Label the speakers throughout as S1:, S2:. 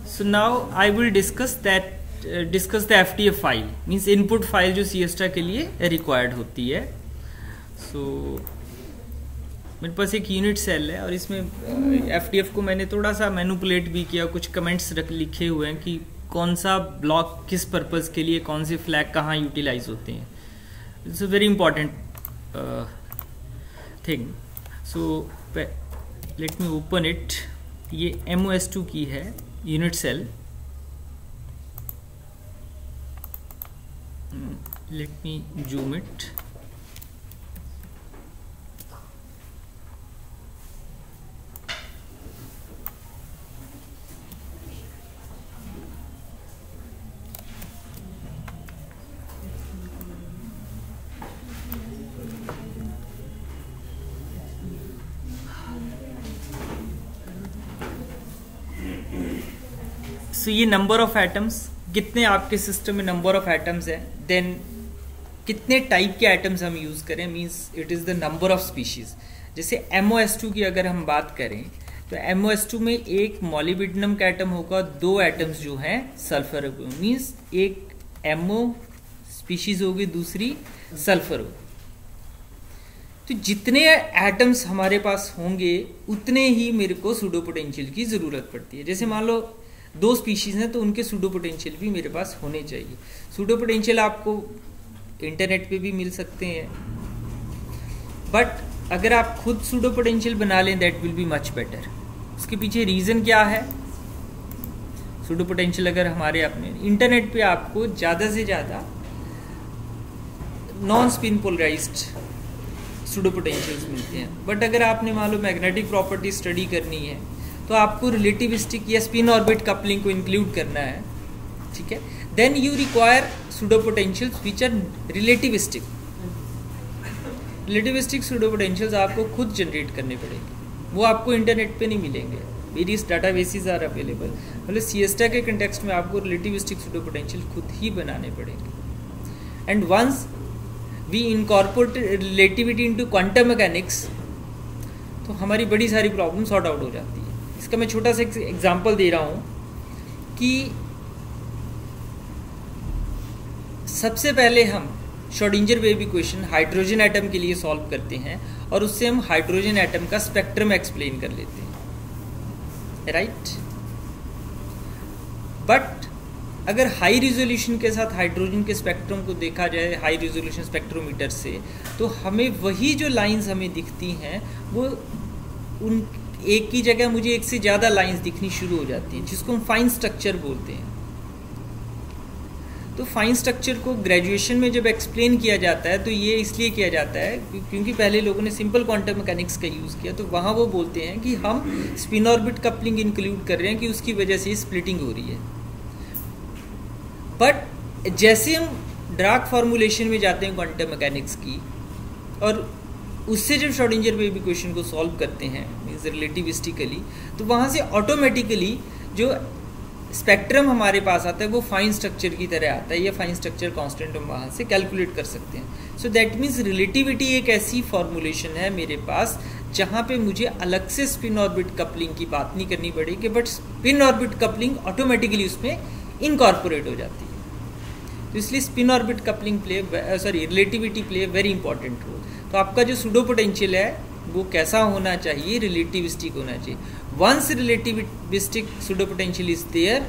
S1: So now I will discuss the FTF file, means input file जो Siesta के लिए required होती है. So मेरे पास एक यूनिट सेल है और इसमें FTF को मैंने थोड़ा सा मैनिपुलेट भी किया, कुछ कमेंट्स लिखे हुए हैं कि कौन सा ब्लॉक किस पर्पस के लिए, कौन से फ्लैग कहाँ यूटिलाइज होते हैं. It's a very important thing. So let me open it. ये MOS2 की है unit cell. Let me zoom it. So, ये नंबर ऑफ एटम्स, कितने आपके सिस्टम में नंबर ऑफ एटम्स हैं, देन कितने टाइप के एटम्स हम यूज़ करें, means it is the number of species. जैसे MOS2 की अगर हम बात करें तो MOS2 में एक मॉलिब्डेनम का एटम होगा, 2 एटम्स जो हैं सल्फर, मींस एक MO स्पीशीज होगी, दूसरी सल्फर होगी. तो जितने एटम्स हमारे पास होंगे उतने ही मेरे को सूडो पोटेंशियल की ज़रूरत पड़ती है. जैसे मान लो 2 स्पीशीज हैं तो उनके सूडो पोटेंशियल भी मेरे पास होने चाहिए. सूडो पोटेंशियल आपको इंटरनेट पे भी मिल सकते हैं, बट अगर आप खुद सूडो पोटेंशियल बना लें that will be much better. उसके पीछे रीज़न क्या है? सूडो पोटेंशियल अगर हमारे अपने इंटरनेट पे आपको ज़्यादा से ज़्यादा non spin polarized pseudo potentials मिलते हैं, बट अगर आपने मान लो मैग्नेटिक प्रॉपर्टी स्टडी करनी है तो आपको रिलेटिविस्टिक या स्पिन ऑर्बिट कपलिंग को इंक्लूड करना है. ठीक है, then you require pseudo potentials which are relativistic. Relativistic pseudo potentials आपको खुद जनरेट करने पड़ेंगे, वो आपको इंटरनेट पे नहीं मिलेंगे. Various databases are available. मतलब सिएस्टा के कंटेक्स्ट में आपको रिलेटिविस्टिक सूडो पोटेंशियल खुद ही बनाने पड़ेंगे. And once we incorporate relativity into quantum mechanics तो हमारी बड़ी सारी प्रॉब्लम सॉर्ट आउट हो जाती है. इसका मैं छोटा सा एग्जांपल दे रहा हूँ कि सबसे पहले हम Schrodinger wave equation hydrogen atom के लिए सॉल्व करते हैं और उससे हम हाइड्रोजन एटम का स्पेक्ट्रम एक्सप्लेन कर लेते हैं, राइट. बट अगर हाई रिजोल्यूशन के साथ हाइड्रोजन के स्पेक्ट्रम को देखा जाए हाई रिजोल्यूशन स्पेक्ट्रोमीटर से, तो हमें वही जो लाइंस हमें दिखती हैं वो उन एक की जगह मुझे एक से ज़्यादा लाइंस दिखनी शुरू हो जाती हैं, जिसको हम फाइन स्ट्रक्चर बोलते हैं. तो फाइन स्ट्रक्चर को ग्रेजुएशन में जब एक्सप्लेन किया जाता है तो ये इसलिए किया जाता है क्योंकि पहले लोगों ने सिंपल क्वांटम मैकेनिक्स का यूज़ किया, तो वहाँ वो बोलते हैं कि हम स्पिन ऑर्बिट कपलिंग इंक्लूड कर रहे हैं कि उसकी वजह से स्प्लिटिंग हो रही है. बट जैसे हम डार्क फॉर्मुलेशन में जाते हैं क्वांटम मैकेनिक्स की और उससे जब श्रोडिंगर वेव इक्वेशन को सॉल्व करते हैं मीन्स रिलेटिविस्टिकली, तो वहाँ से ऑटोमेटिकली जो स्पेक्ट्रम हमारे पास आता है वो फाइन स्ट्रक्चर की तरह आता है, या फाइन स्ट्रक्चर कांस्टेंट हम वहाँ से कैलकुलेट कर सकते हैं. सो दैट मीन्स रिलेटिविटी एक ऐसी फॉर्मुलेशन है मेरे पास जहाँ पे मुझे अलग से स्पिन ऑर्बिट कपलिंग की बात नहीं करनी पड़ेगी, but spin orbit coupling automatically उसमें इनकॉर्पोरेट हो जाती है. तो इसलिए spin orbit coupling relativity play very important role. तो आपका जो सूडो पोटेंशियल है वो कैसा होना चाहिए? रिलेटिविस्टिक होना चाहिए. Once relativistic pseudo potential is there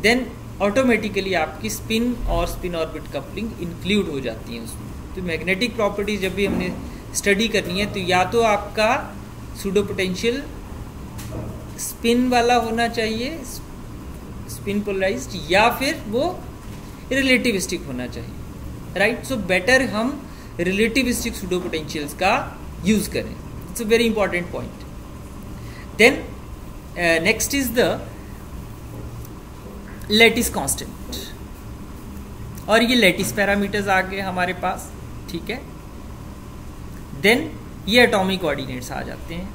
S1: then automatically आपकी स्पिन और स्पिन ऑर्बिट कपलिंग इंक्लूड हो जाती है उसमें. तो मैग्नेटिक प्रॉपर्टीज जब भी हमने स्टडी करनी है तो या तो आपका सूडो पोटेंशियल स्पिन वाला होना चाहिए, स्पिन पोलराइज्ड, या फिर वो रिलेटिविस्टिक होना चाहिए, राइट. सो बेटर हम रिलेटिविस्टिक सूडो पोटेंशियल्स का यूज करें. It's a very important point. Then next is the lattice constant, और ये लैटिस पैरामीटर्स आ गए हमारे पास. ठीक है, देन ये एटॉमिक कोऑर्डिनेट्स आ जाते हैं.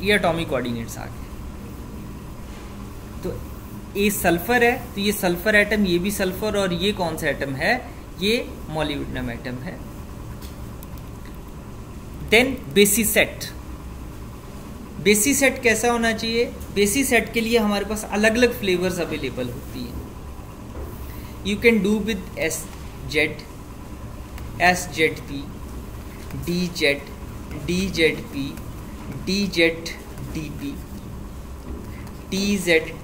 S1: ये एटॉमिक कोऑर्डिनेट्स आ गए. तो ए सल्फर है तो ये सल्फर एटम, ये भी सल्फर, और ये कौन सा एटम है, ये मॉलिब्डेनम एटम है। Then basis set. Basis set कैसा होना चाहिए? बेसिस सेट के लिए हमारे पास अलग अलग फ्लेवर्स अवेलेबल होती हैं। You can do with SZ, SZP, DZ, DZP, DZDP, TZDP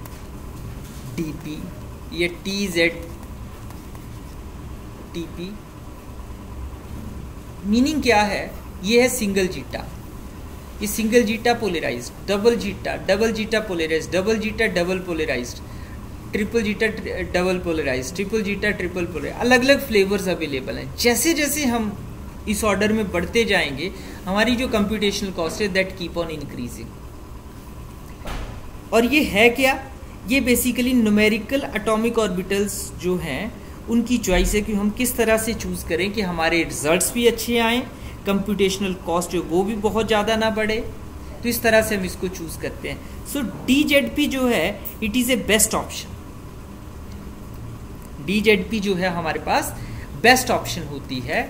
S1: या TZTP। मीनिंग क्या है? ये है सिंगल जीटा, ये single zeta polarized, double zeta polarized, double zeta double polarized, triple zeta double polarized, triple zeta triple polarized, अलग अलग flavours available हैं। जैसे जैसे हम इस ऑर्डर में बढ़ते जाएंगे हमारी जो कंप्यूटेशनल कॉस्ट है दैट कीप ऑन इंक्रीजिंग। और ये है क्या? ये बेसिकली न्यूमेरिकल एटॉमिक ऑर्बिटल्स जो हैं उनकी चॉइस है कि हम किस तरह से चूज़ करें कि हमारे रिजल्ट्स भी अच्छे आएँ, कंप्यूटेशनल कॉस्ट जो वो भी बहुत ज़्यादा ना बढ़े। तो इस तरह से हम इसको चूज़ करते हैं। सो DZP जो है it is a best option. DZP जो है हमारे पास बेस्ट ऑप्शन होती है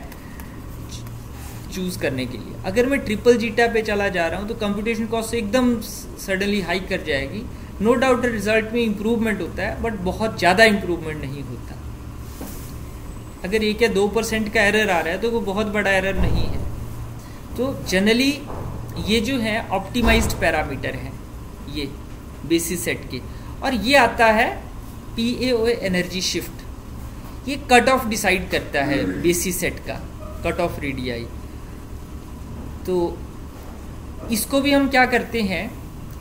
S1: चूज़ करने के लिए। अगर मैं ट्रिपल जीटा पे चला जा रहा हूँ तो कंप्यूटेशन कॉस्ट एकदम सडनली हाइक कर जाएगी। नो डाउट रिजल्ट में इंप्रूवमेंट होता है बट बहुत ज़्यादा इंप्रूवमेंट नहीं होता। अगर 1 या 2% का एरर आ रहा है तो वो बहुत बड़ा एरर नहीं है। तो जनरली ये जो है ऑप्टिमाइज्ड पैरामीटर हैं ये बेसिस सेट के। और ये आता है PAOA एनर्जी शिफ्ट, ये कट ऑफ डिसाइड करता है बेसिस सेट का, कट ऑफ रेडियाई। तो इसको भी हम क्या करते हैं,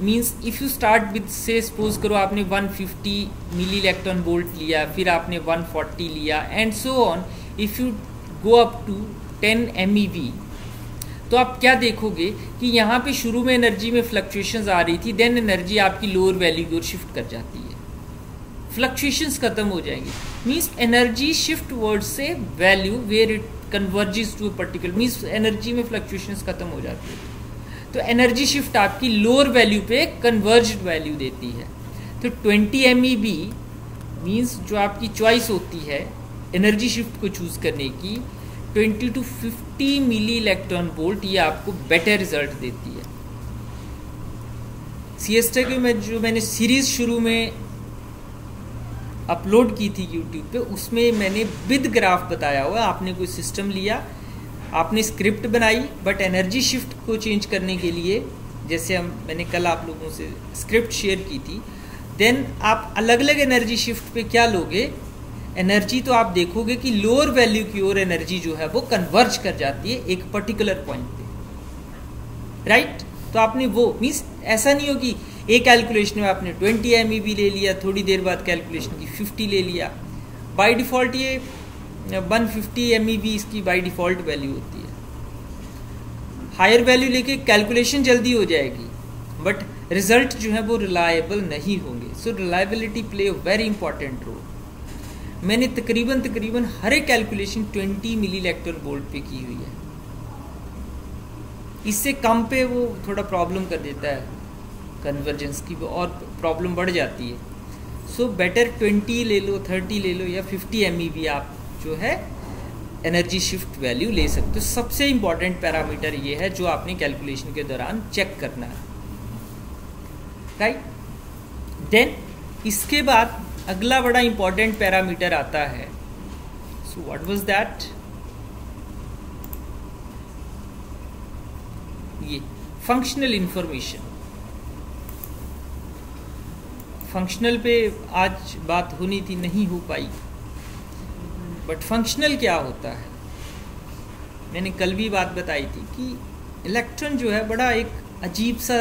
S1: means if you start with से सपोज करो आपने 150 मिली इलेक्ट्रॉन वोल्ट लिया, फिर आपने 140 लिया and so on, if you go up to 10 MeV, तो आप क्या देखोगे कि यहाँ पे शुरू में एनर्जी में फ्लक्चुएशंस आ रही थी, देन एनर्जी आपकी लोअर वैल्यू की ओर शिफ्ट कर जाती है, फ्लक्चुएशंस खत्म हो जाएंगी। मीन्स एनर्जी शिफ्ट वर्ड से value where it converges to a particular, means energy में फ्लक्चुएशंस खत्म हो जाती है। तो एनर्जी शिफ्ट आपकी लोअर वैल्यू पे कन्वर्ज्ड वैल्यू देती है। तो 20 MeV मीन्स जो आपकी चॉइस होती है एनर्जी शिफ्ट को चूज करने की, 20 to 50 मिली इलेक्ट्रॉन वोल्ट, ये आपको बेटर रिजल्ट देती है। सिएस्टा की मैंने सीरीज शुरू में अपलोड की थी यूट्यूब पे, उसमें मैंने विद ग्राफ बताया हुआ। आपने कोई सिस्टम लिया, आपने स्क्रिप्ट बनाई, बट एनर्जी शिफ्ट को चेंज करने के लिए, जैसे मैंने कल आप लोगों से स्क्रिप्ट शेयर की थी, देन आप अलग अलग एनर्जी शिफ्ट पे क्या लोगे, एनर्जी तो आप देखोगे कि लोअर वैल्यू की ओर एनर्जी जो है वो कन्वर्ज कर जाती है एक पर्टिकुलर पॉइंट पे, राइट। तो आपने वो मीन्स ऐसा नहीं हो कि एक कैलकुलेशन में आपने 20 MeV ले लिया, थोड़ी देर बाद कैलकुलेशन की 50 ले लिया। बाय डिफ़ॉल्ट ये 150 MeV इसकी बाय डिफ़ॉल्ट वैल्यू होती है। हायर वैल्यू लेके कैलकुलेशन जल्दी हो जाएगी बट रिजल्ट जो है वो रिलायबल नहीं होंगे। So reliability play a very important role. मैंने तकरीबन हर एक कैलकुलेशन 20 मिली इलेक्ट्रॉन वोल्ट पे की हुई है। इससे कम पे वो थोड़ा प्रॉब्लम कर देता है कन्वर्जेंस की, और प्रॉब्लम बढ़ जाती है। सो बेटर 20 ले लो, 30 ले लो या 50 MeV आप जो है एनर्जी शिफ्ट वैल्यू ले सकते हो। सबसे इंपॉर्टेंट पैरामीटर ये है जो आपने कैलकुलेशन के दौरान चेक करना है, राइट। देन इसके बाद अगला बड़ा इंपॉर्टेंट पैरामीटर आता है। So what was that? ये फंक्शनल इंफॉर्मेशन। फंक्शनल पे आज बात होनी थी, नहीं हो पाई, बट फंक्शनल क्या होता है? मैंने कल भी बात बताई थी कि इलेक्ट्रॉन जो है बड़ा एक अजीब सा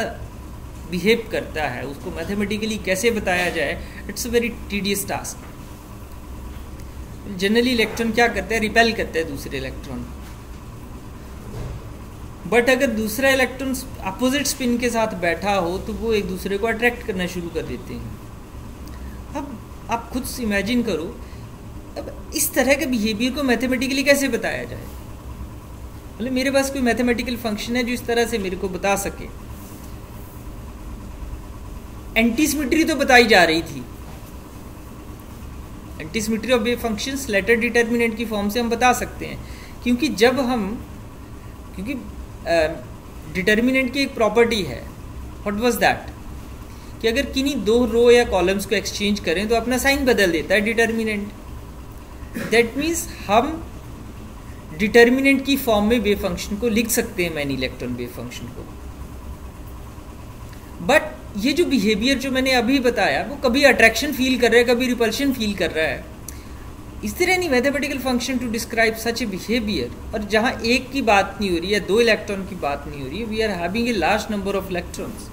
S1: बिहेव करता है, उसको मैथमेटिकली कैसे बताया जाए, it's a very tedious task. Generally electron क्या करता है, रिपेल करता है दूसरे इलेक्ट्रॉन, बट अगर दूसरा इलेक्ट्रॉन अपोजिट स्पिन के साथ बैठा हो तो वो एक दूसरे को अट्रैक्ट करना शुरू कर देते हैं। अब आप खुद से इमेजिन करो, अब इस तरह के बिहेवियर को मैथमेटिकली कैसे बताया जाए? मतलब मेरे पास कोई मैथमेटिकल फंक्शन है जो इस तरह से मेरे को बता सके। एंटी सिमेट्री तो बताई जा रही थी antisymmetry of wave functions Slater determinant की फॉर्म से हम बता सकते हैं, क्योंकि डिटर्मिनेंट की एक प्रॉपर्टी है, व्हाट वाज दैट, कि अगर किन्हीं दो रो या कॉलम्स को एक्सचेंज करें तो अपना साइन बदल देता है डिटर्मिनेंट। दैट मीन्स हम डिटर्मिनेंट की फॉर्म में वेव फंक्शन को लिख सकते हैं, मैन इलेक्ट्रॉन वेव फंक्शन को। बट ये जो बिहेवियर जो मैंने अभी बताया, वो कभी अट्रैक्शन फील कर रहा है, कभी रिपल्शन फील कर रहा है। Is there any mathematical function to describe such a behaviour? और जहां एक की बात नहीं हो रही है, दो इलेक्ट्रॉन की बात नहीं हो रही है, we are having a large number of electrons,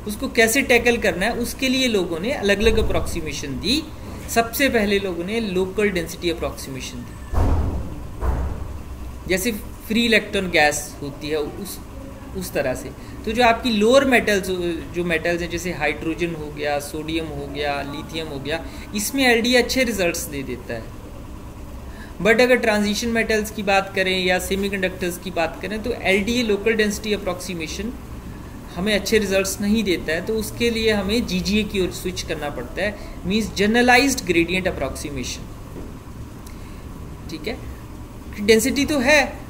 S1: उसको कैसे टैकल करना है, उसके लिए लोगों ने अलग अलग अप्रॉक्सीमेशन दी। सबसे पहले लोगों ने लोकल डेंसिटी अप्रॉक्सीमेशन दी, जैसे फ्री इलेक्ट्रॉन गैस होती है उस तरह से। तो जो आपकी लोअर मेटल्स हैं, जैसे हाइड्रोजन हो गया, सोडियम हो गया, लिथियम हो गया, इसमें एलडीए अच्छे रिजल्ट्स दे देता है। बट अगर ट्रांजिशन मेटल्स की बात करें या सेमीकंडक्टर्स की बात करें तो एलडीए लोकल डेंसिटी अप्रॉक्सीमेशन हमें अच्छे रिजल्ट्स नहीं देता है, तो उसके लिए हमें जीजीए की ओर स्विच करना पड़ता है, मींस जनरलाइज्ड ग्रेडियंट अप्रॉक्सीमेशन। ठीक है, डेंसिटी तो है,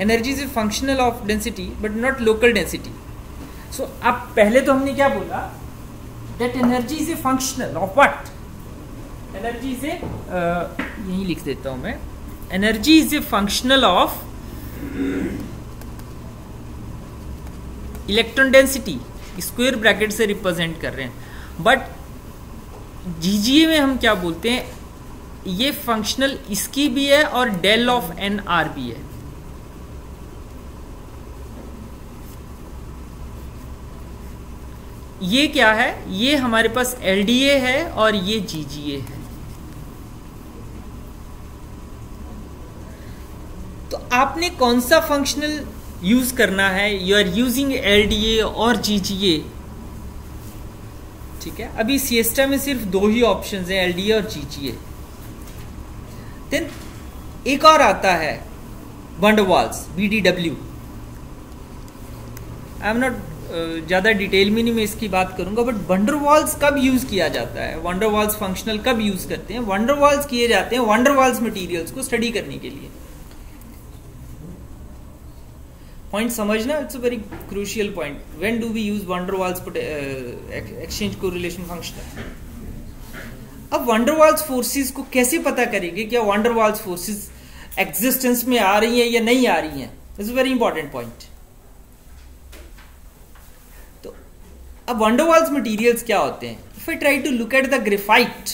S1: energy is functional of density but not local density. So अब पहले तो हमने क्या बोला, that energy is a functional of what, energy is a, यही लिख देता हूं मैं, energy is a functional of electron density, square bracket से रिप्रेजेंट कर रहे हैं। बट जीजीए में हम क्या बोलते हैं, ये फंक्शनल इसकी भी है और डेल ऑफ एन आर भी है। ये क्या है, ये हमारे पास एलडीए है और ये जीजीए है। तो आपने कौन सा फंक्शनल यूज करना है, यू आर यूजिंग एलडीए और जीजीए। ठीक है, अभी सिएस्टा में सिर्फ दो ही ऑप्शंस हैं, एलडीए और जीजीए। देन एक और आता है वंड वाल्स, बीडीडब्ल्यू। आई एम नॉट ज़्यादा डिटेल में नहीं मैं इसकी बात करूंगा, बट वंडरवॉल्स कब यूज किया जाता है, वंडरवॉल्स फंक्शनल कब यूज करते हैं? वंडरवॉल्स किए जाते हैं वंडरवॉल्स मटेरियल्स को स्टडी करने के लिए। पॉइंट समझना, it's a very crucial point. When do we use van der Waals exchange correlation functional? अब वंडरवॉल्स फोर्सेस को कैसे पता करेंगे, क्या वंडरवॉल्स फोर्सेस एग्जिस्टेंस में आ रही हैं या नहीं आ रही हैं? It's a very important point. तो अब वंडरवॉल्स मटेरियल्स क्या होते हैं? If I try to look at the graphite,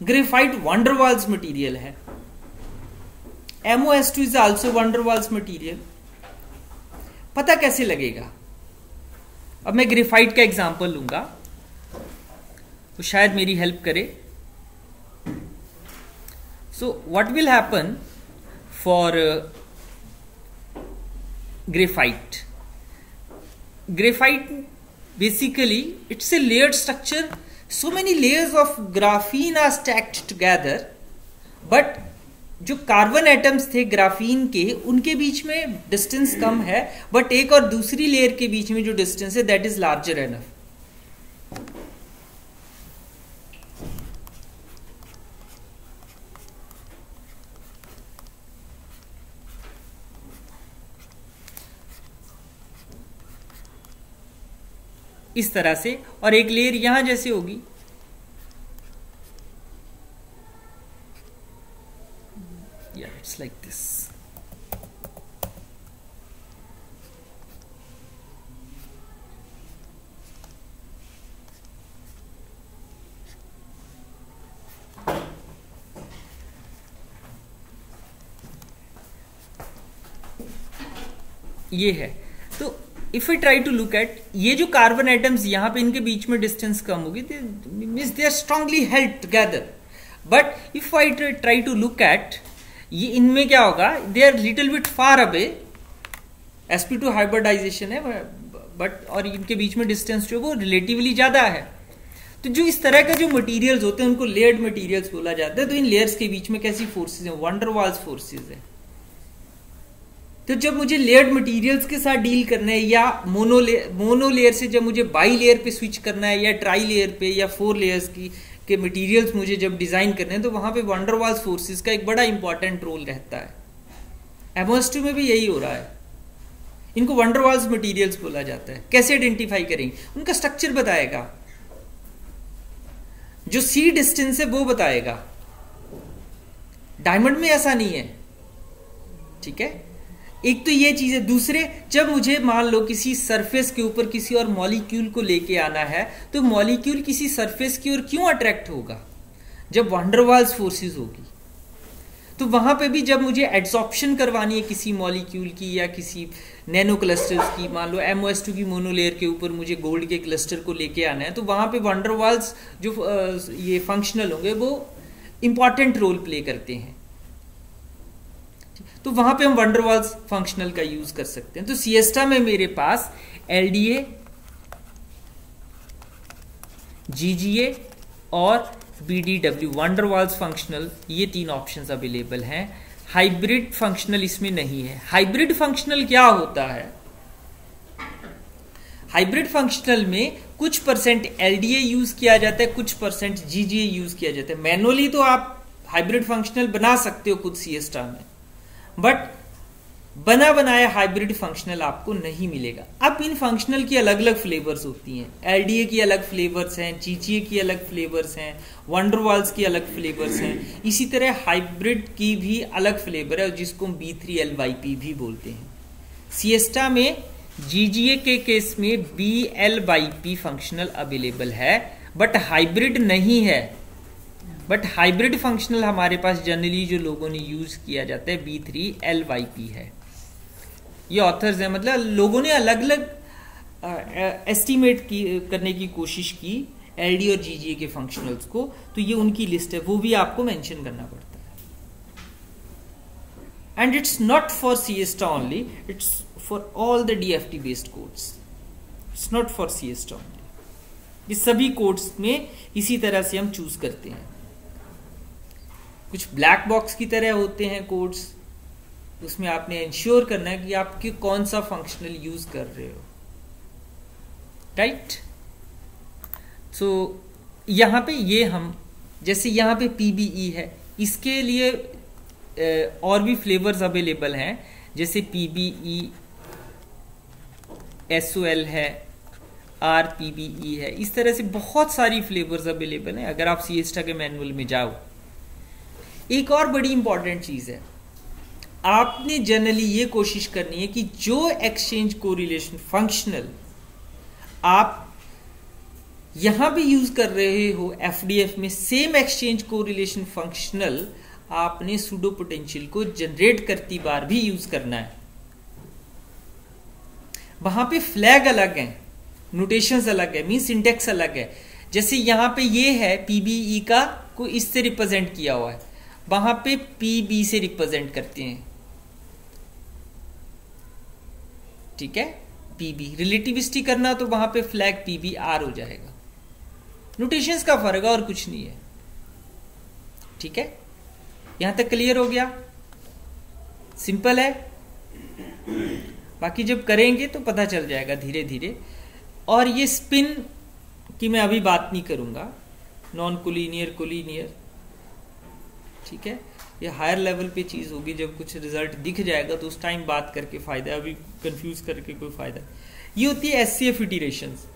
S1: graphite van der Waals material है। MOS2 is also van der Waals material। पता कैसे लगेगा? अब मैं ग्रेफाइट का एग्जांपल लूंगा तो शायद मेरी हेल्प करे। So what will happen for graphite? Graphite basically it's a layered structure, so many layers of graphene are stacked together, but जो कार्बन एटम्स थे ग्राफीन के, उनके बीच में डिस्टेंस कम है, बट एक और दूसरी लेयर के बीच में जो डिस्टेंस है दैट इज लार्जर एनफ। इस तरह से, और एक लेयर यहां जैसे होगी। It's like this। ये है। तो if I try to look at ये जो कार्बन एटम्स यहां पे, इनके बीच में डिस्टेंस कम होगी, means they are strongly held together. But if I try to look at ये, इनमें क्या होगा, they are little bit far away, sp2 hybridization है, बट और इनके बीच में डिस्टेंस जो वो रिलेटिवली ज्यादा है। तो जो इस तरह का जो मटेरियल्स होते हैं उनको लेयर्ड मटेरियल्स बोला जाता है। तो इन लेयर्स के बीच में कैसी फोर्सेस हैं? वंडर वाल्स फोर्सेस है। तो जब मुझे लेयर्ड मटेरियल्स के साथ डील करना है, या मोनो लेयर से जब मुझे बाई लेयर पे स्विच करना है, या ट्राई लेयर पे, या 4 लेयर्स की के मटेरियल्स मुझे जब डिजाइन करने हैं तो वहां पे वंडर वाल्स फोर्सेस का एक बड़ा इंपॉर्टेंट रोल रहता है। MOS2 में भी यही हो रहा है। इनको वंडर वाल्स मटेरियल्स बोला जाता है। कैसे आइडेंटिफाई करेंगे? उनका स्ट्रक्चर बताएगा, जो सी डिस्टेंस है वो बताएगा। डायमंड में ऐसा नहीं है, ठीक है। एक तो ये चीज है। दूसरे, जब मुझे मान लो किसी सरफेस के ऊपर किसी और मॉलिक्यूल को लेके आना है, तो मॉलिक्यूल किसी सरफेस की ओर क्यों अट्रैक्ट होगा? जब वंडरवाल्स फोर्सेस होगी। तो वहां पे भी जब मुझे एड्सॉर्प्शन करवानी है किसी मॉलिक्यूल की या किसी नैनो क्लस्टर्स की, मान लो MOS2 की मोनोलेयर के ऊपर मुझे गोल्ड के क्लस्टर को लेके आना है, तो वहां पे वंडरवाल्स जो ये फंक्शनल होंगे वो इंपॉर्टेंट रोल प्ले करते हैं। तो वहां पे हम वंडरवाल्स फंक्शनल का यूज कर सकते हैं। तो सिएस्टा में मेरे पास LDA, GGA और BDW वंडरवाल्स फंक्शनल, ये 3 ऑप्शंस अवेलेबल हैं। हाइब्रिड फंक्शनल इसमें नहीं है। हाइब्रिड फंक्शनल क्या होता है? हाइब्रिड फंक्शनल में कुछ परसेंट LDA यूज किया जाता है, कुछ परसेंट GGA यूज किया जाता है। मैनुअली तो आप हाइब्रिड फंक्शनल बना सकते हो खुद सिएस्टा में, बट बना बनाया हाइब्रिड फंक्शनल आपको नहीं मिलेगा। अब इन फंक्शनल की अलग अलग फ्लेवर्स होती हैं। LDA की अलग फ्लेवर्स हैं, GGA की अलग फ्लेवर्स हैं, वंडरवाल्स की अलग फ्लेवर्स हैं। इसी तरह हाइब्रिड की भी अलग फ्लेवर है जिसको हम B3LYP भी बोलते हैं। सिएस्टा में GGA के केस में BLYP फंक्शनल अवेलेबल है, बट हाइब्रिड नहीं है। बट हाइब्रिड फंक्शनल हमारे पास जनरली जो लोगों ने यूज किया जाता है B3LYP है। ये ऑथर्स है, मतलब लोगों ने अलग अलग एस्टिमेट करने की कोशिश की LD और GGA के फंक्शनल्स को, तो ये उनकी लिस्ट है, वो भी आपको मेंशन करना पड़ता है। And it's not for siesta only, it's for all the DFT based codes. It's not for siesta only. ये सभी कोड्स में इसी तरह से हम चूज करते हैं। कुछ ब्लैक बॉक्स की तरह होते हैं कोड्स, उसमें आपने इंश्योर करना है कि आप कौन सा फंक्शनल यूज कर रहे हो, राइट। सो यहां पे ये हम, जैसे यहां पे PBE है, इसके लिए और भी फ्लेवर्स अवेलेबल हैं, जैसे PBE SOL है, RPBE है। इस तरह से बहुत सारी फ्लेवर्स अवेलेबल हैं अगर आप सिएस्टा के मैनुअल में जाओ। एक और बड़ी इंपॉर्टेंट चीज है, आपने जनरली ये कोशिश करनी है कि जो एक्सचेंज कोरिलेशन फंक्शनल आप यहां भी यूज कर रहे हो FDF में, सेम एक्सचेंज कोरिलेशन फंक्शनल आपने सूडो पोटेंशियल को जनरेट करती बार भी यूज करना है। वहां पे फ्लैग अलग है, नोटेशंस अलग है, मीन सिंटेक्स अलग है। जैसे यहां पे ये है PBE का को इससे रिप्रेजेंट किया हुआ है, वहां पे PB से रिप्रेजेंट करते हैं, ठीक है। PB रिलेटिविस्टी करना तो वहां पे फ्लैग PBR हो जाएगा। नोटेशंस का फर्क है और कुछ नहीं है, ठीक है। यहां तक क्लियर हो गया? सिंपल है। बाकी जब करेंगे तो पता चल जाएगा धीरे धीरे। और ये स्पिन की मैं अभी बात नहीं करूंगा, नॉन कोलिनियर, कोलिनियर, ठीक है। ये हायर लेवल पे चीज होगी, जब कुछ रिजल्ट दिख जाएगा तो उस टाइम बात करके फायदा है, अभी कंफ्यूज करके कोई फायदा। ये होती है SCF इटरेशंस।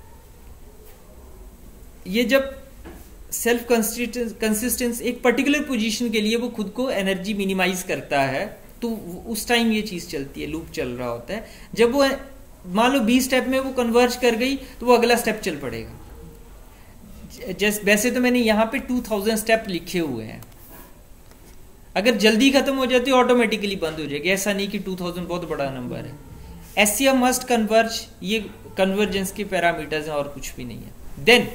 S1: ये जब सेल्फ कंसिस्टेंस एक पर्टिकुलर पोजीशन के लिए वो खुद को एनर्जी मिनिमाइज करता है, तो उस टाइम ये चीज चलती है, लूप चल रहा होता है। जब वो मान लो 20 स्टेप में वो कन्वर्ज कर गई तो वो अगला स्टेप चल पड़ेगा। जैसे वैसे तो मैंने यहां पे 2000 स्टेप लिखे हुए हैं, अगर जल्दी खत्म हो जाती है ऑटोमेटिकली बंद हो जाएगी। ऐसा नहीं कि 2000 बहुत बड़ा नंबर है। SCF मस्ट कन्वर्ज, ये कन्वर्जेंस के पैरामीटर्स हैं और कुछ भी नहीं है। देन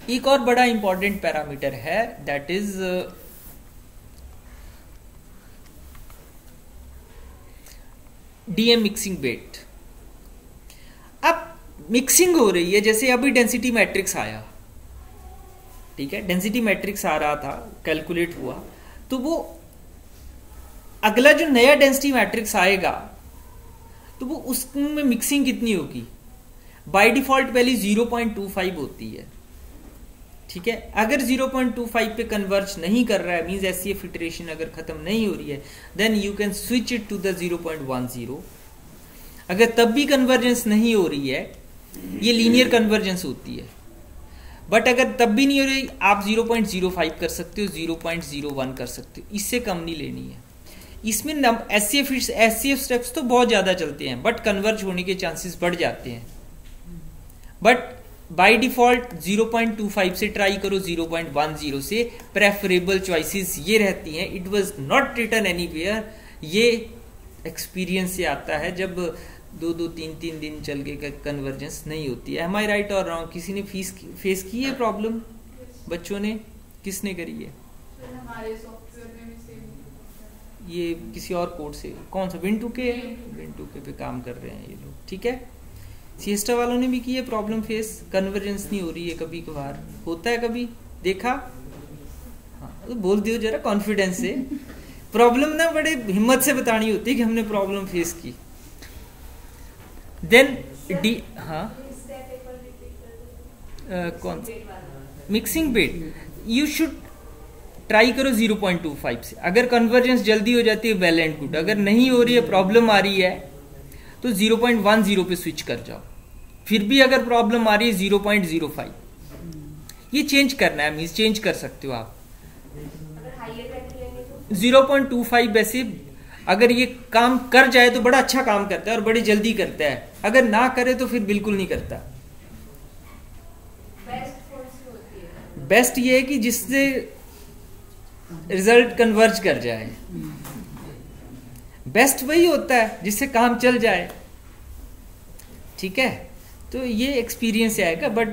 S1: एक और बड़ा इंपॉर्टेंट पैरामीटर है, that is DM mixing weight. अब मिक्सिंग हो रही है, जैसे अभी डेंसिटी मैट्रिक्स आया, ठीक है, डेंसिटी मैट्रिक्स आ रहा था, कैलकुलेट हुआ, तो वो अगला जो नया डेंसिटी मैट्रिक्स आएगा तो वो उसमें मिक्सिंग कितनी होगी? बाय डिफॉल्ट वैल्यू 0.25 होती है, ठीक है। अगर 0.25 पे कन्वर्ज नहीं कर रहा है, मींस एचसीएफ इटरेशन अगर खत्म नहीं हो रही है, then you can switch it to the 0.10। अगर तब भी कन्वर्जेंस नहीं हो रही है, ये लीनियर कन्वर्जेंस होती है, बट अगर तब भी नहीं हो रही, आप 0.05 कर सकते हो, 0.01 कर सकते हो, इससे कम नहीं लेनी है। इसमें एचसीएफ स्टेप्स तो बहुत ज्यादा चलते हैं, बट कन्वर्ज होने के चांसेस बढ़ जाते हैं। बट बाय डिफॉल्ट 0.25 से ट्राई करो, 0.10 से प्रेफरेबल चॉइसेस ये रहती हैं। It was not written anywhere, ये एक्सपीरियंस से आता है जब 2-2, 3-3 दिन चल के कन्वर्जेंस नहीं होती है। एम आई राइट और रॉन्ग? किसी ने फेस की है प्रॉब्लम? बच्चों ने? किसने करी है?
S2: हमारे सॉफ्टवेयर में भी सेम।
S1: ये किसी और कोड से, कौन सा विन 2K है? विन 2K पे काम कर रहे हैं ये लोग, ठीक है। सिएस्टा वालों ने भी की है प्रॉब्लम फेस, कन्वर्जेंस नहीं हो रही है, कभी कभार होता है, कभी देखा? हाँ तो बोल दियो जरा कॉन्फिडेंस से। प्रॉब्लम ना बड़े हिम्मत से बतानी होती है कि हमने प्रॉब्लम फेस की। देन डी, हाँ कौन mixing weight, you should try करो 0.25 से। अगर कन्वर्जेंस जल्दी हो जाती है वेल एंड गुड, अगर नहीं हो रही है, प्रॉब्लम आ रही है, तो 0.10 पे स्विच कर जाओ। फिर भी अगर प्रॉब्लम आ रही है 0.05, ये चेंज करना है, मीन्स चेंज कर सकते हो आप। 0.25 वैसे अगर ये काम कर जाए तो बड़ा अच्छा काम करता है और बड़ी जल्दी करता है, अगर ना करे तो फिर बिल्कुल नहीं करता। बेस्ट ये है कि जिससे रिजल्ट कन्वर्ज कर जाए, बेस्ट वही होता है जिससे काम चल जाए, ठीक है। तो ये एक्सपीरियंस आएगा, बट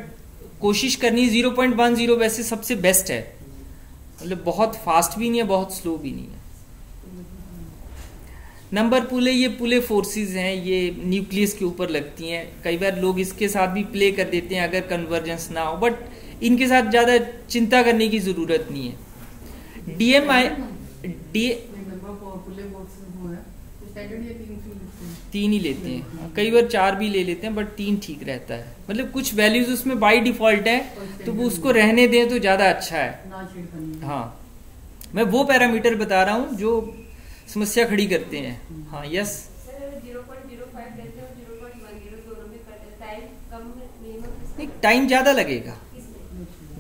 S1: कोशिश करनी 0.10 वैसे सबसे बेस्ट है, मतलब बहुत फास्ट भी नहीं है, बहुत स्लो भी नहीं है। नंबर पुले, ये पुले फोर्सेस हैं, ये न्यूक्लियस के ऊपर लगती हैं। कई बार लोग इसके साथ भी प्ले कर देते हैं अगर कन्वर्जेंस ना हो, बट इनके साथ ज्यादा चिंता करने की जरूरत नहीं है। DMI तीन ही लेते हैं, कई बार 4 भी ले लेते हैं, बट 3 ठीक रहता है। मतलब कुछ वैल्यूज उसमें बाय डिफॉल्ट है, तो वो उसको रहने दें तो ज्यादा अच्छा है। हाँ, मैं वो पैरामीटर बता रहा हूँ जो समस्या खड़ी करते हैं। हाँ यस, टाइम ज्यादा लगेगा,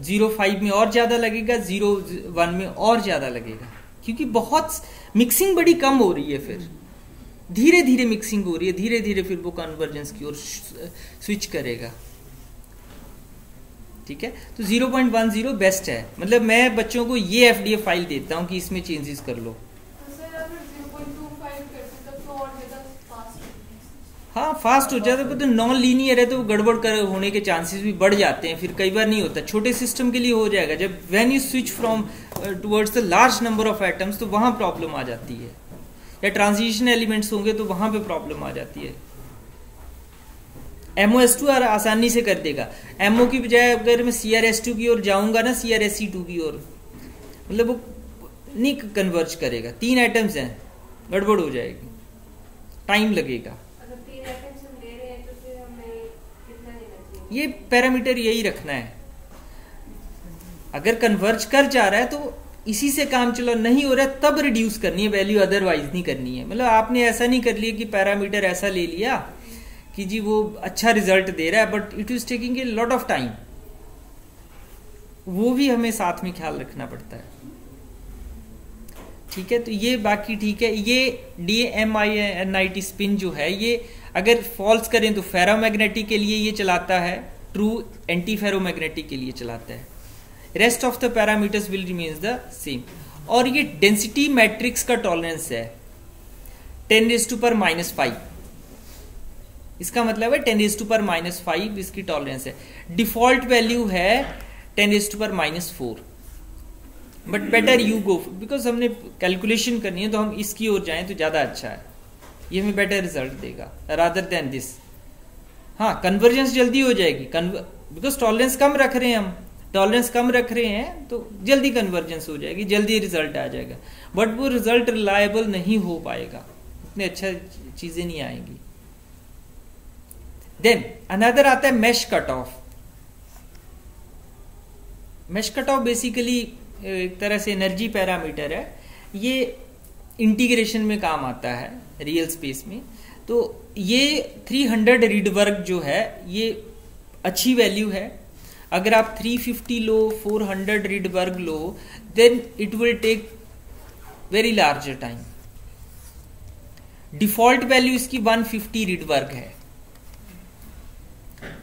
S1: 0.5 में और ज्यादा लगेगा, 0.1 में और ज्यादा लगेगा, क्योंकि बहुत मिक्सिंग बड़ी कम हो रही है। फिर धीरे धीरे मिक्सिंग हो रही है, धीरे धीरे फिर वो कन्वर्जेंस की ओर स्विच करेगा, ठीक है। तो 0.10 बेस्ट है। मतलब मैं बच्चों को ये FDA फाइल देता हूँ कि इसमें चेंजेस कर लो। हाँ फास्ट हो जाता है, तो नॉन लीनियर है तो गड़बड़ कर होने के चांसेस भी बढ़ जाते हैं, फिर कई बार नहीं होता। छोटे सिस्टम के लिए हो जाएगा, जब when you switch from towards the large number of atoms तो वहां प्रॉब्लम आ जाती है, या ट्रांजिशन एलिमेंट्स होंगे तो वहां पे प्रॉब्लम आ जाती है। MOS2 आसानी से कर देगा, MO की बजाय अगर मैं CRS2 की ओर जाऊंगा ना, CRSE2 की ओर, मतलब वो नहीं कन्वर्ज करेगा। 3 एटम्स हैं, गड़बड़ हो जाएगी, टाइम लगेगा। ये पैरामीटर यही रखना है। अगर कन्वर्ज कर जा रहा है तो इसी से काम चलो, नहीं हो रहा है तब रिड्यूस करनी है वैल्यू, अदरवाइज नहीं करनी है। मतलब आपने ऐसा नहीं कर लिया कि पैरामीटर ऐसा ले लिया कि जी वो अच्छा रिजल्ट दे रहा है, but it is taking a lot of time, वो भी हमें साथ में ख्याल रखना पड़ता है, ठीक है। तो ये बाकी ठीक है। ये DMI स्पिन जो है, ये अगर फॉल्स करें तो फेरोमैग्नेटिक के लिए ये चलाता है, ट्रू एंटी फेरोमैग्नेटिक के लिए चलाता है। Rest of the parameters will remains the same. और ये डेंसिटी मैट्रिक्स का टॉलरेंस है 10⁻⁻5। इसका मतलब है 10⁻⁻5 इसकी टॉलरेंस है। डिफॉल्ट वैल्यू है 10⁻⁻4, but better you go, because हमने कैलकुलेशन करनी है तो हम इसकी ओर जाएं तो ज्यादा अच्छा है, ये हमें बेटर रिजल्ट देगा रादर देन दिस। हाँ कन्वर्जेंस जल्दी हो जाएगी, बिकॉज टॉलरेंस कम रख रहे हैं हम, टॉलरेंस कम रख रहे हैं तो जल्दी कन्वर्जेंस हो जाएगी, जल्दी रिजल्ट आ जाएगा, बट वो रिजल्ट रिलायबल नहीं हो पाएगा, इतनी अच्छा चीजें नहीं आएंगी। देन अनदर आता है mesh cut off. Mesh cut off basically एक तरह से एनर्जी पैरामीटर है, ये इंटीग्रेशन में काम आता है रियल स्पेस में। तो ये 300 रीड वर्ग जो है ये अच्छी वैल्यू है। अगर आप 350 लो, 400 रीड वर्ग लो, then it will take very larger time. Default value इसकी 150 रीड वर्ग है,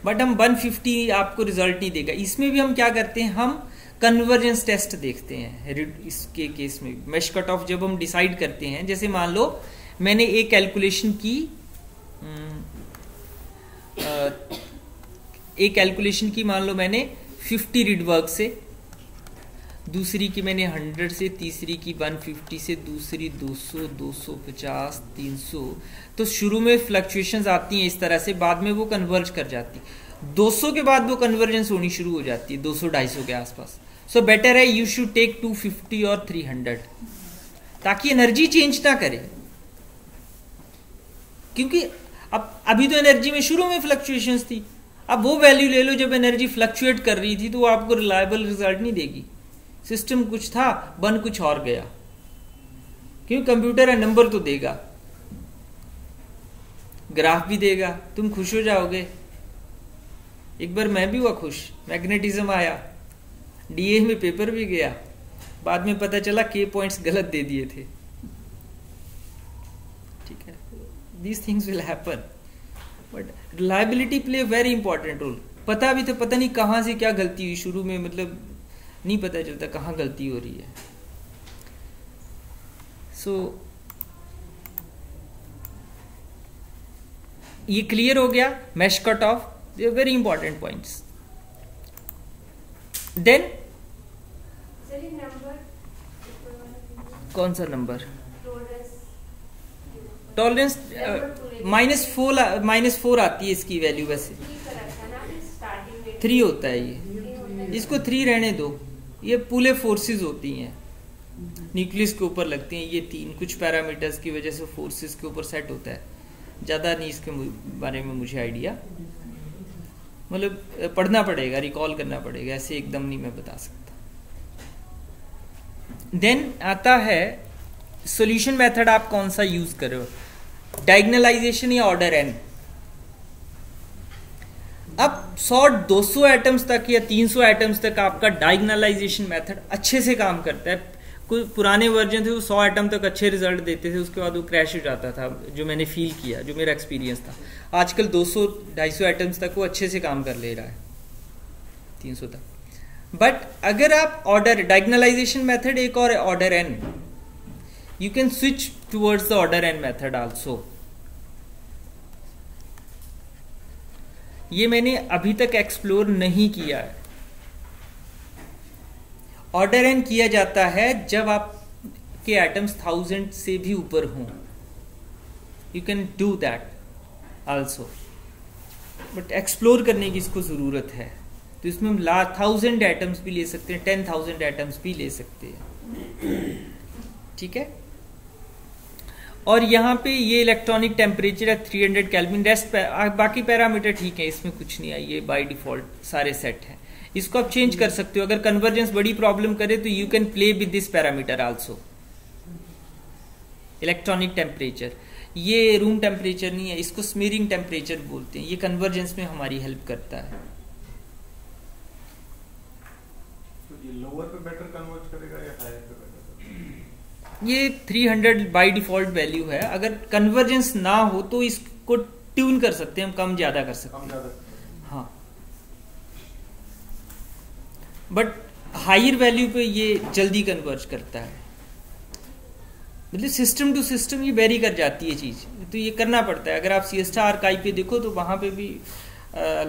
S1: बट हम 150 आपको रिजल्ट नहीं देगा। इसमें भी हम क्या करते हैं, हम कन्वर्जेंस टेस्ट देखते हैं। इसके केस में मैश कट ऑफ जब हम डिसाइड करते हैं, जैसे मान लो मैंने एक कैलकुलेशन की, मान लो मैंने 50 रीड वर्ग से, दूसरी की मैंने 100 से, तीसरी की 150 से, दूसरी 200, 250, 300। तो शुरू में फ्लक्चुएशंस आती हैं इस तरह से, बाद में वो कन्वर्ज कर जाती। 200 के बाद वो कन्वर्जेंस होनी शुरू हो जाती है 200-250 के आसपास। सो बेटर है यू शुड टेक 250 और 300, ताकि एनर्जी चेंज ना करे। क्योंकि अब अभी तो एनर्जी में शुरू में फ्लक्चुएशंस थी, अब वो वैल्यू ले लो जब एनर्जी फ्लक्चुएट कर रही थी, तो वो आपको रिलायबल रिजल्ट नहीं देगी। सिस्टम कुछ था, बन कुछ और गया। क्योंकि कंप्यूटर है, नंबर तो देगा, ग्राफ भी देगा, तुम खुश हो जाओगे। एक बार मैं भी हुआ खुश, मैग्नेटिज्म आया, डीए में पेपर भी गया, बाद में पता चला के पॉइंट्स गलत दे दिए थे। ठीक है, these things will happen, but reliability play very important role. पता भी था, पता नहीं कहां से क्या गलती हुई शुरू में, मतलब नहीं पता चलता कहां गलती हो रही है। सो ये क्लियर हो गया mesh cut off, they are very important points. Then कौन सा नंबर, टॉलरेंस -4 आती है इसकी वैल्यू, वैसे 3 होता है ये, इसको 3 रहने दो। ये पूरे फोर्सेस होती हैं, न्यूक्लियस के ऊपर लगती हैं, ये 3 कुछ पैरामीटर्स की वजह से फोर्सेस के ऊपर सेट होता है। ज़्यादा नहीं इसके बारे में मुझे आइडिया, मतलब पढ़ना पड़ेगा, रिकॉल करना पड़ेगा, ऐसे एकदम नहीं मैं बता सकता। देन आता है सॉल्यूशन मेथड, आप कौन सा यूज कर रहे हो, डायगोनलाइजेशन या ऑर्डर एन। अब 100-200 एटम्स तक या 300 एटम्स तक आपका डायगोनलाइजेशन मेथड अच्छे से काम करता है। कुछ पुराने वर्जन थे वो 100 एटम तक अच्छे रिजल्ट देते थे, उसके बाद वो क्रैश हो जाता था, जो मैंने फील किया, जो मेरा एक्सपीरियंस था। आजकल 200-250 एटम्स तक वो अच्छे से काम कर ले रहा है, 300 तक। बट अगर आप ऑर्डर डायगोनलाइजेशन मेथड एक और order N, you can switch towards the order N method also. ये मैंने अभी तक एक्सप्लोर नहीं किया है। ऑर्डर एन किया जाता है जब आपके एटम्स 1000 से भी ऊपर हों, you can do that also, but explore करने की इसको जरूरत है। तो इसमें हम 1000 एटम्स भी ले सकते हैं, 10,000 एटम्स भी ले सकते हैं। ठीक है, और यहाँ पे ये इलेक्ट्रॉनिक टेम्परेचर है 300 केल्विन। रेस्ट बाकी पैरामीटर ठीक है, इसमें कुछ नहीं है, ये बाय डिफॉल्ट सारे सेट हैं। इसको आप चेंज कर सकते हो, अगर कन्वर्जेंस बड़ी प्रॉब्लम करे तो you can play with this parameter also. Electronic temperature, ये रूम टेम्परेचर नहीं है, इसको स्मीरिंग टेम्परेचर बोलते हैं। ये कन्वर्जेंस में हमारी हेल्प करता है।
S3: तो ये लोअर पे बेटर कन्वर्ज करेगा या हायर पे बेटर?
S1: ये 300 बाय डिफॉल्ट वैल्यू है। अगर कन्वर्जेंस ना हो तो इसको ट्यून कर सकते हैं, हम कम ज्यादा कर सकते हैं। हाँ, बट हायर वैल्यू पे ये जल्दी कन्वर्ज करता है। मतलब सिस्टम टू सिस्टम ये वेरी कर जाती है चीज, तो ये करना पड़ता है। अगर आप सीएसटा आर्काइव पे देखो तो वहां पे भी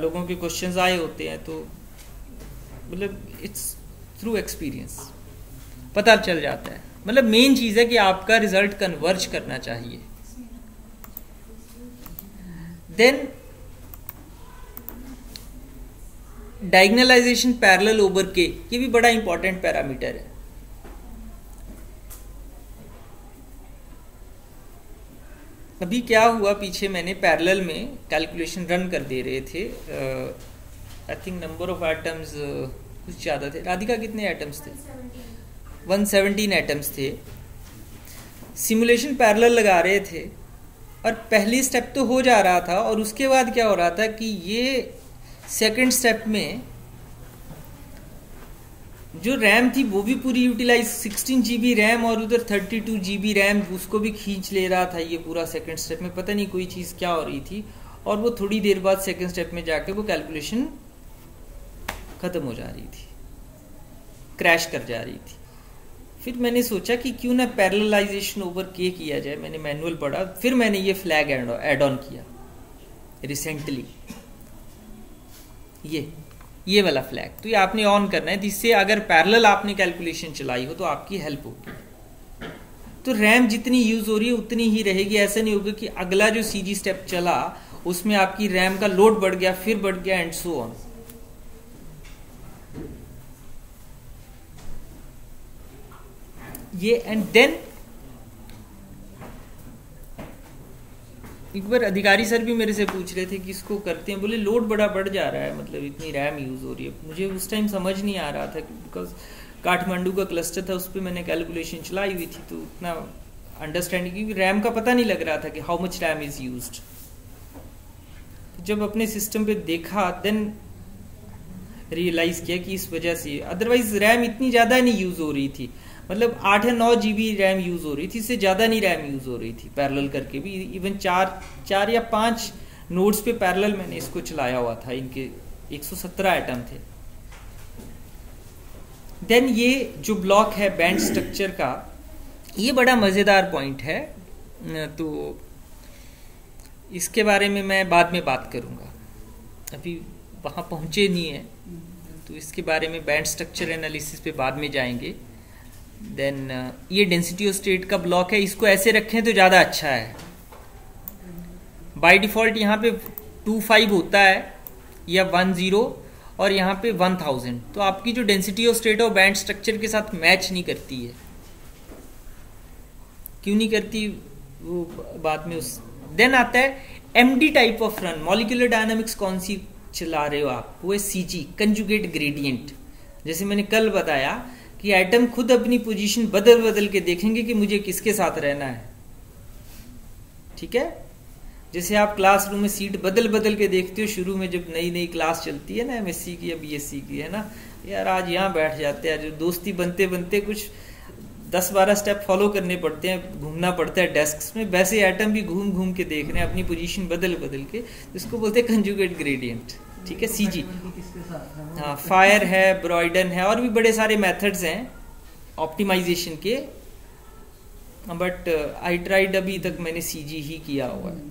S1: लोगों के क्वेश्चंस आए होते हैं, तो मतलब इट्स थ्रू एक्सपीरियंस पता चल जाता है। मतलब मेन चीज है कि आपका रिजल्ट कन्वर्ज करना चाहिए। देन डायगोनलाइजेशन पैरेलल ओवर के, ये भी बड़ा इंपॉर्टेंट पैरामीटर है। अभी क्या हुआ, पीछे मैंने पैरेलल में कैलकुलेशन रन कर दे रहे थे, I think number of atoms कुछ ज़्यादा थे। राधिका कितने एटम्स थे?
S2: 117।
S1: 117 एटम्स थे। सिमुलेशन पैरेलल लगा रहे थे और पहली स्टेप तो हो जा रहा था, और उसके बाद क्या हो रहा था कि ये सेकंड स्टेप में जो रैम थी वो भी पूरी यूटिलाइज, 16 GB रैम और उधर 32 GB रैम उसको भी खींच ले रहा था ये पूरा सेकंड स्टेप में। पता नहीं कोई चीज़ क्या हो रही थी, और वो थोड़ी देर बाद सेकंड स्टेप में जाके वो कैलकुलेशन खत्म हो जा रही थी, क्रैश कर जा रही थी। फिर मैंने सोचा कि क्यों ना पैरेललाइजेशन ओवर के किया जाए। मैंने मैनुअल पढ़ा, फिर मैंने ये फ्लैग ऐड ऑन किया रिसेंटली, ये वाला फ्लैग। तो ये आपने ऑन करना है, जिससे अगर पैरेलल आपने कैलकुलेशन चलाई हो तो आपकी हेल्प होगी। तो रैम जितनी यूज हो रही है उतनी ही रहेगी। ऐसा नहीं होगा कि अगला जो सीजी स्टेप चला उसमें आपकी रैम का लोड बढ़ गया, फिर बढ़ गया, एंड सो ऑन। ये एंड देन एक बार अधिकारी सर भी मेरे से पूछ रहे थे कि इसको करते हैं, बोले लोड बड़ा बढ़ जा रहा है, मतलब इतनी रैम यूज हो रही है। मुझे उस टाइम समझ नहीं आ रहा था, बिकॉज काठमांडू का क्लस्टर था, उस पर मैंने कैलकुलेशन चलाई हुई थी, तो उतना अंडरस्टैंडिंग, क्योंकि रैम का पता नहीं लग रहा था कि how much RAM is used. जब अपने सिस्टम पे देखा देन रियलाइज किया कि इस वजह से, अदरवाइज रैम इतनी ज्यादा नहीं यूज हो रही थी, मतलब 8 या 9 GB रैम यूज हो रही थी, इससे ज्यादा नहीं रैम यूज हो रही थी पैरेलल करके भी। इवन 4 या 5 नोड्स पे पैरेलल मैंने इसको चलाया हुआ था, इनके 117 एटम थे। देन ये जो ब्लॉक है बैंड स्ट्रक्चर का, ये बड़ा मजेदार पॉइंट है, तो इसके बारे में मैं बाद में बात करूंगा, अभी वहां पहुंचे नहीं है, तो इसके बारे में बैंड स्ट्रक्चर एनालिसिस पे बाद में जाएंगे। देन ये डेंसिटी ऑफ स्टेट का ब्लॉक है, इसको ऐसे रखें तो ज़्यादा अच्छा है। बाय डिफॉल्ट यहाँ पे 25 होता है या 10 और यहाँ पे 1000, तो आपकी जो डेंसिटी ऑफ स्टेट है वो बैंड स्ट्रक्चर के साथ मैच नहीं करती है। क्यों नहीं करती वो बाद में उस। देन आता है MD type of run, molecular dynamics कौन सी चला रहे हो आप, वो है सीजी, कंजुगेट ग्रेडियंट। जैसे मैंने कल बताया कि एटम खुद अपनी पोजीशन बदल बदल के देखेंगे कि मुझे किसके साथ रहना है, ठीक है। जैसे आप क्लासरूम में सीट बदल बदल के देखते हो, शुरू में जब नई नई क्लास चलती है ना, एमएससी की या बीएससी की, है ना, यार आज यहाँ बैठ जाते हैं, जो दोस्ती बनते बनते कुछ 10-12 स्टेप फॉलो करने पड़ते हैं, घूमना पड़ता है डेस्क में, वैसे एटम भी घूम घूम के देख रहे हैं अपनी पोजीशन बदल बदल के, जिसको बोलते हैं कंजुगेट ग्रेडियंट, ठीक है, सीजी। हाँ, फायर है, ब्रॉयडन है, और भी बड़े सारे मेथड्स हैं ऑप्टिमाइजेशन के, बट आई ट्राइड, अभी तक मैंने सीजी ही किया हुआ है,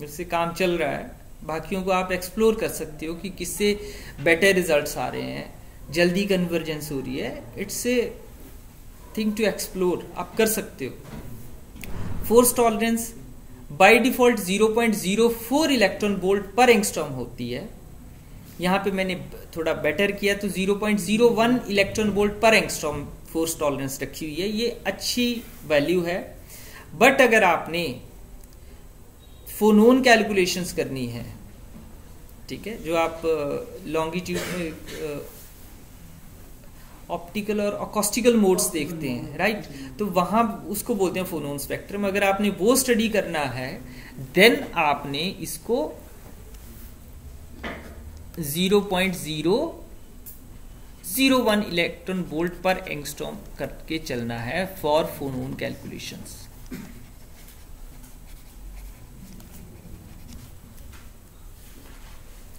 S1: उससे काम चल रहा है। बाकियों को आप एक्सप्लोर कर सकते हो कि किससे बेटर रिजल्ट्स आ रहे हैं, जल्दी कन्वर्जेंस हो रही है, it's a thing to explore, आप कर सकते हो। Force tolerance by default 0.04 electron volt पर एंगस्ट्रॉम होती है, यहाँ पे मैंने थोड़ा बेटर किया तो 0.01 इलेक्ट्रॉन वोल्ट पर एंगस्ट्रॉम फोर्स टॉलरेंस रखी हुई है, ये अच्छी वैल्यू है। बट अगर आपने फोनोन कैलकुलेशंस करनी है, ठीक है, जो आप लॉन्गिट्यूड में ऑप्टिकल और अकॉस्टिकल मोड्स देखते हैं, राइट, तो वहां उसको बोलते हैं फोनोन स्पेक्ट्रम। अगर आपने वो स्टडी करना है देन आपने इसको 0.001 इलेक्ट्रॉन वोल्ट पर एंगस्ट्रॉम करके चलना है for phonon calculations.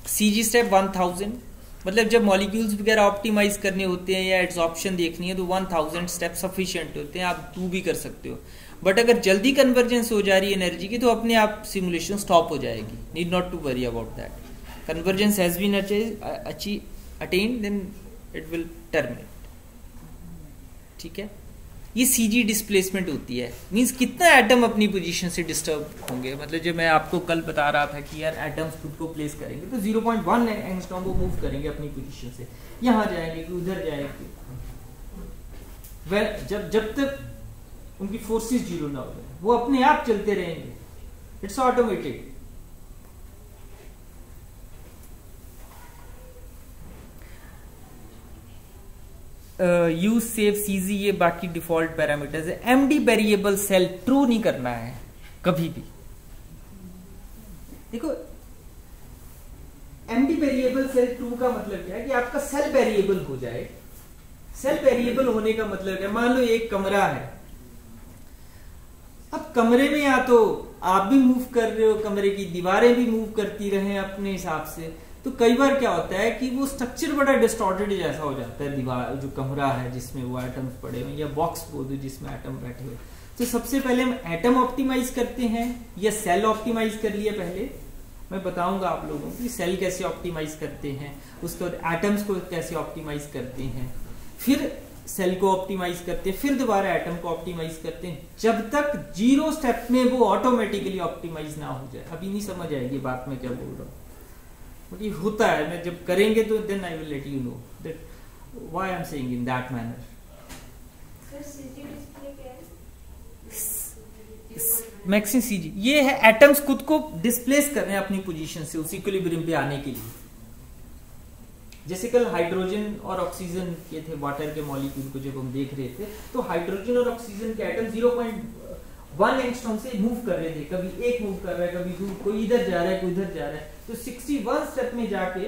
S1: CG step 1000, मतलब जब मॉलिक्यूल्स वगैरह ऑप्टिमाइज करने होते हैं या एड्सॉर्प्शन देखनी है तो 1000 स्टेप सफिशिएंट होते हैं, आप 2 भी कर सकते हो। बट अगर जल्दी कन्वर्जेंस हो जा रही है एनर्जी की तो अपने आप सिमुलेशन स्टॉप हो जाएगी, need not to worry about that. Convergence has been attained then it will terminate, ठीक है। ये सीजी डिस्प्लेसमेंट होती है, मींस कितना एटम अपनी पोजीशन से डिस्टर्ब होंगे। मतलब जब मैं आपको कल बता रहा था कि यार एटम्स खुद को प्लेस करेंगे तो 0.1 एंगस्ट्रॉम वो मूव करेंगे अपनी पोजीशन से, यहाँ जाएंगे कि उधर जाएंगे, जब तक उनकी फोर्सेस जीरो ना हो जाए वो अपने आप चलते रहेंगे, it's automated. Use save CG, ये बाकी डिफॉल्ट पैरामीटर्स है। एमडी वेरिएबल सेल ट्रू नहीं करना है कभी भी। देखो एमडी वेरिएबल सेल ट्रू का मतलब क्या है कि आपका सेल वेरिएबल हो जाए। सेल वेरिएबल होने का मतलब क्या, मान लो एक कमरा है, अब कमरे में या तो आप भी मूव कर रहे हो, कमरे की दीवारें भी मूव करती रहे अपने हिसाब से, तो कई बार क्या होता है कि वो स्ट्रक्चर बड़ा डिस्टॉर्टेड जैसा हो जाता है। दीवार जो कमरा है जिसमें वो एटम्स पड़े हुए, या बॉक्स बोल दो जिसमें एटम बैठे हुए, तो सबसे पहले हम एटम ऑप्टिमाइज करते हैं या सेल ऑप्टिमाइज कर लिया। पहले मैं बताऊंगा आप लोगों को कि सेल कैसे ऑप्टिमाइज करते हैं, उसके बाद एटम्स को कैसे ऑप्टिमाइज करते हैं, फिर सेल को ऑप्टिमाइज करते हैं, फिर दोबारा एटम को ऑप्टिमाइज करते हैं, जब तक 0 स्टेप में वो ऑटोमेटिकली ऑप्टिमाइज ना हो जाए। अभी नहीं समझ आएगी बात मैं क्या बोल रहा हूँ, बट ये होता है। मैं जब करेंगे तो then I will let you know that why I am saying in that manner. Maximum CG ये है, एटम्स खुद को डिस्प्लेस कर रहे हैं अपनी पोजीशन से उस इक्विलिब्रियम पे आने के लिए। जैसे कल हाइड्रोजन और ऑक्सीजन के थे, वाटर के मॉलिक्यूल को जब हम देख रहे थे, तो हाइड्रोजन और ऑक्सीजन के एटम 0.1 एंगस्ट्रॉम से मूव कर रहे थे। कभी एक मूव कर रहा है, कभी कोई इधर जा रहा है, कोई इधर जा रहा है, तो 61 स्टेप में जाके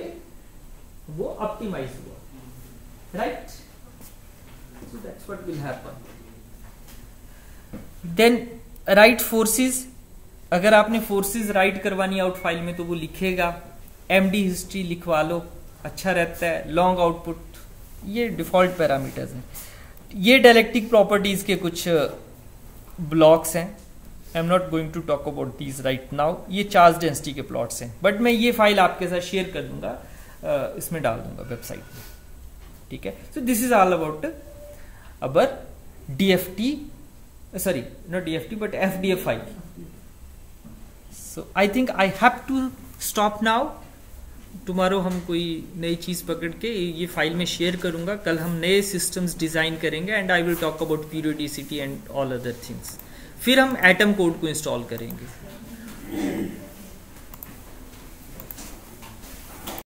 S1: वो ऑप्टिमाइज हुआ, right? So that's what will happen. Then write forces, अगर आपने फोर्सेस राइट करवानी आउट फाइल में तो वो लिखेगा। एमडी हिस्ट्री लिखवा लो, अच्छा रहता है। लॉन्ग आउटपुट, ये डिफॉल्ट पैरामीटर्स हैं। ये डायलेक्ट्रिक प्रॉपर्टीज के कुछ ब्लॉक्स हैं। I am not going to talk about these right now. ये चार्ज डेंसिटी के प्लॉट्स हैं, बट मैं ये फाइल आपके साथ शेयर कर दूंगा, इसमें डाल दूंगा वेबसाइट में, ठीक है? So this is all about अबर DFT, sorry not DFT but FDF file. So I think I have to stop now. Tomorrow हम कोई नई चीज पकड़ के ये फाइल में शेयर करूंगा। कल हम नए सिस्टम्स डिजाइन करेंगे and I will talk about periodicity and all other things. फिर हम एटम कोड को इंस्टॉल करेंगे।